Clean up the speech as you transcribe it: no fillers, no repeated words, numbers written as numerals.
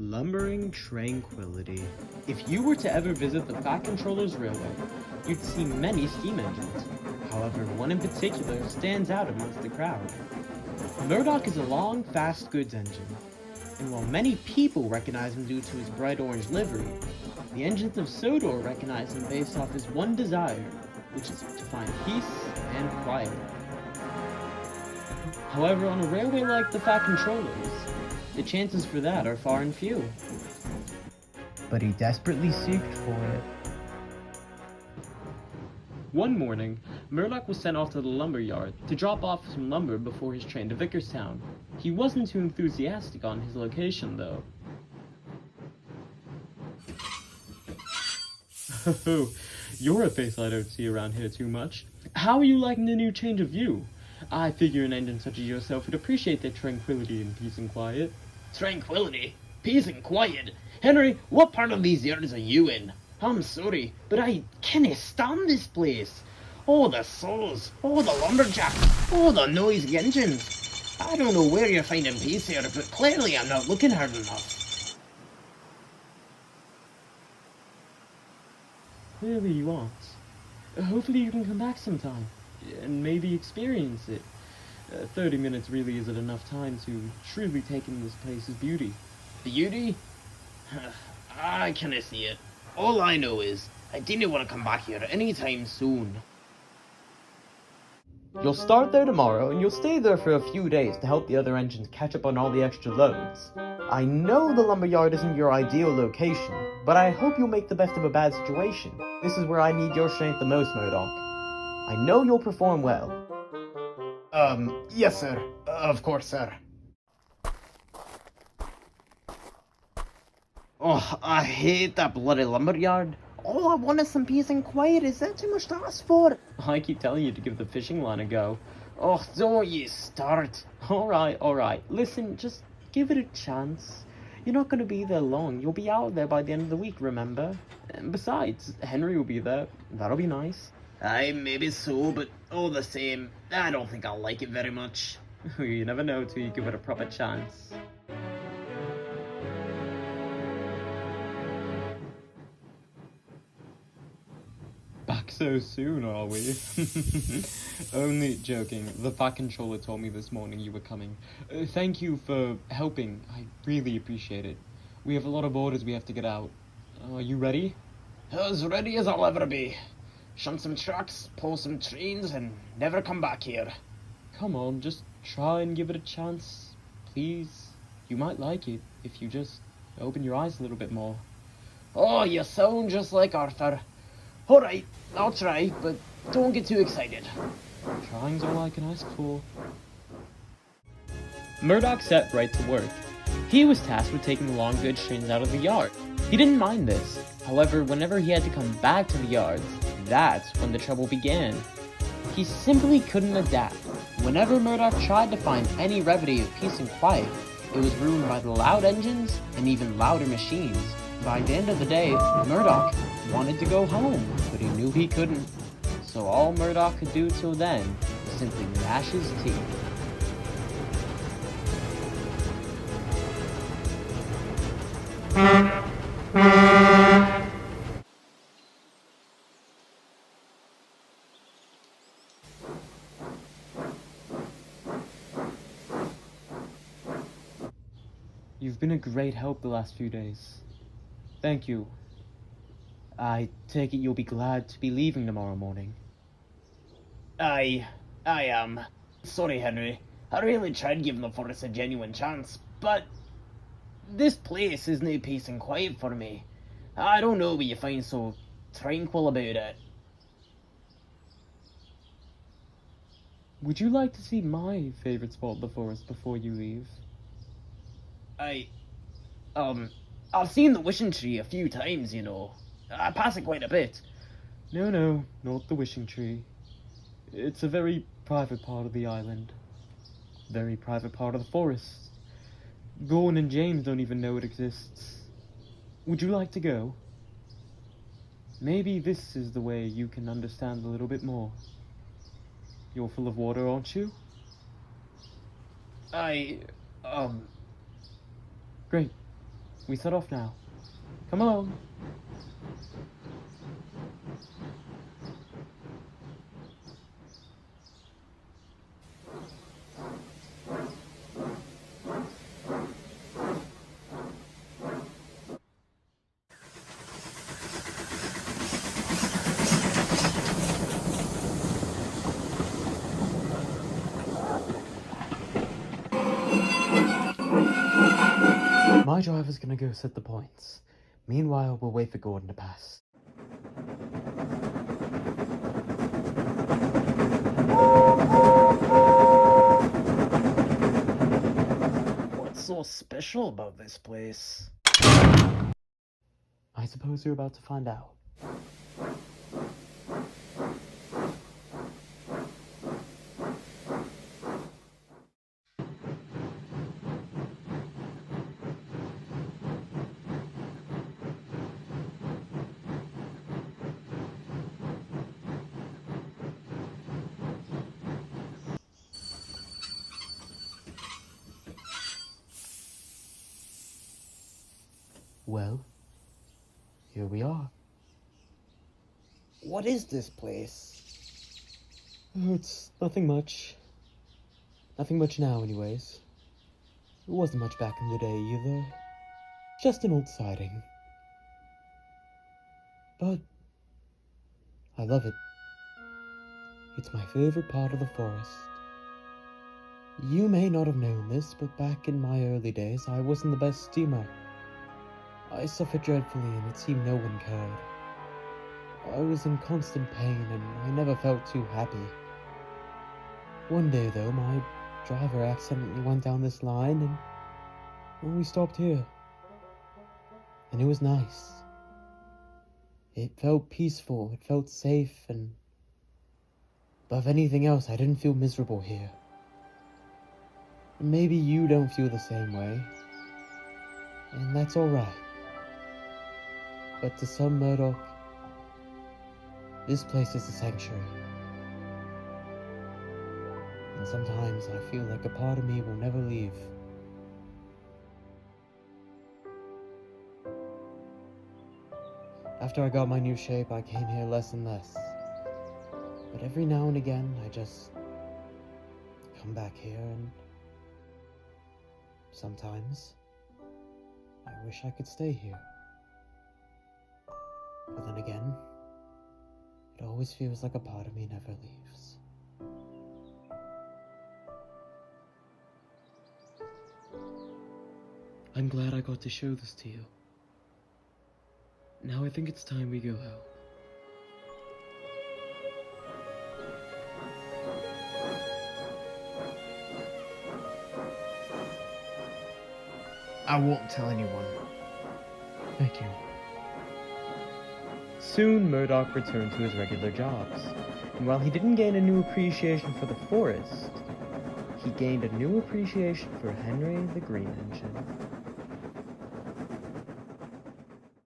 Lumbering Tranquility. If you were to ever visit the Fat Controller's Railway, you'd see many steam engines. However, one in particular stands out amongst the crowd. Murdoch is a long, fast goods engine, and while many people recognize him due to his bright orange livery, the engines of Sodor recognize him based off his one desire, which is to find peace and quiet. However, on a railway like the Fat Controller's, the chances for that are far and few. But he desperately seeked for it. One morning, Murdoch was sent off to the lumber yard to drop off some lumber before his train to Vickerstown. He wasn't too enthusiastic on his location, though. Oh, you're a face I don't see around here too much. How are you liking the new change of view? I figure an engine such as yourself would appreciate that tranquility and peace and quiet. Tranquility? Peace and quiet? Henry, what part of these yards are you in? I'm sorry, but I can't stand this place. Oh, the saws, oh, the lumberjacks, oh, the noisy engines. I don't know where you're finding peace here, but clearly I'm not looking hard enough. Clearly you aren't. Hopefully you can come back sometime, and maybe experience it. 30 minutes really isn't enough time to truly take in this place's beauty. Beauty? I can't see it. All I know is, I didn't want to come back here anytime soon. You'll start there tomorrow, and you'll stay there for a few days to help the other engines catch up on all the extra loads. I know the lumberyard isn't your ideal location, but I hope you'll make the best of a bad situation. This is where I need your strength the most, Murdoch. I know you'll perform well. Yes, sir. Of course, sir. Oh, I hate that bloody lumberyard. All I want is some peace and quiet. Is that too much to ask for? I keep telling you to give the fishing line a go. Oh, don't you start. Alright. Listen, just give it a chance. You're not going to be there long. You'll be out there by the end of the week, remember? And besides, Henry will be there. That'll be nice. Aye, maybe so, but all the same, I don't think I'll like it very much. You never know till you give it a proper chance. Back so soon, are we? Only joking. The Fat Controller told me this morning you were coming. Thank you for helping. I really appreciate it. We have a lot of orders we have to get out. Are you ready? As ready as I'll ever be. Shunt some trucks, pull some trains, and never come back here. Come on, just try and give it a chance. Please. You might like it if you just open your eyes a little bit more. Oh, you sound just like Arthur. Alright, I'll try, but don't get too excited. Trying's all I can ask for. Murdoch set right to work. He was tasked with taking the long goods trains out of the yard. He didn't mind this. However, whenever he had to come back to the yards, that's when the trouble began. He simply couldn't adapt. Whenever Murdoch tried to find any remedy of peace and quiet, it was ruined by the loud engines and even louder machines. By the end of the day, Murdoch wanted to go home, but he knew he couldn't. So all Murdoch could do till then was simply gnash his teeth. You've been a great help the last few days. Thank you. I take it you'll be glad to be leaving tomorrow morning. I am. Sorry, Henry. I really tried giving the forest a genuine chance, but this place is no peace and quiet for me. I don't know what you find so tranquil about it. Would you like to see my favorite spot of the forest before you leave? I've seen the wishing tree a few times, you know. I pass it quite a bit. No, not the wishing tree. It's a very private part of the island. Very private part of the forest. Gordon and James don't even know it exists. Would you like to go? Maybe this is the way you can understand a little bit more. You're full of water, aren't you? I, Great. We set off now. Come along. My driver's gonna go set the points. Meanwhile, we'll wait for Gordon to pass. What's so special about this place? I suppose you're about to find out. Well, here we are. What is this place? Oh, it's nothing much. Nothing much now, anyways. It wasn't much back in the day, either. Just an old siding. But I love it. It's my favorite part of the forest. You may not have known this, but back in my early days, I wasn't the best steamer. I suffered dreadfully, and it seemed no one cared. I was in constant pain, and I never felt too happy. One day, though, my driver accidentally went down this line, and well, we stopped here. And it was nice. It felt peaceful, it felt safe, and above anything else, I didn't feel miserable here. And maybe you don't feel the same way, and that's alright. But to some, Murdoch, this place is a sanctuary. And sometimes I feel like a part of me will never leave. After I got my new shape, I came here less and less. But every now and again, I just come back here, and sometimes I wish I could stay here. But then again, it always feels like a part of me never leaves. I'm glad I got to show this to you. Now I think it's time we go out. I won't tell anyone. Thank you. Soon Murdoch returned to his regular jobs, and while he didn't gain a new appreciation for the forest, he gained a new appreciation for Henry the Green Engine.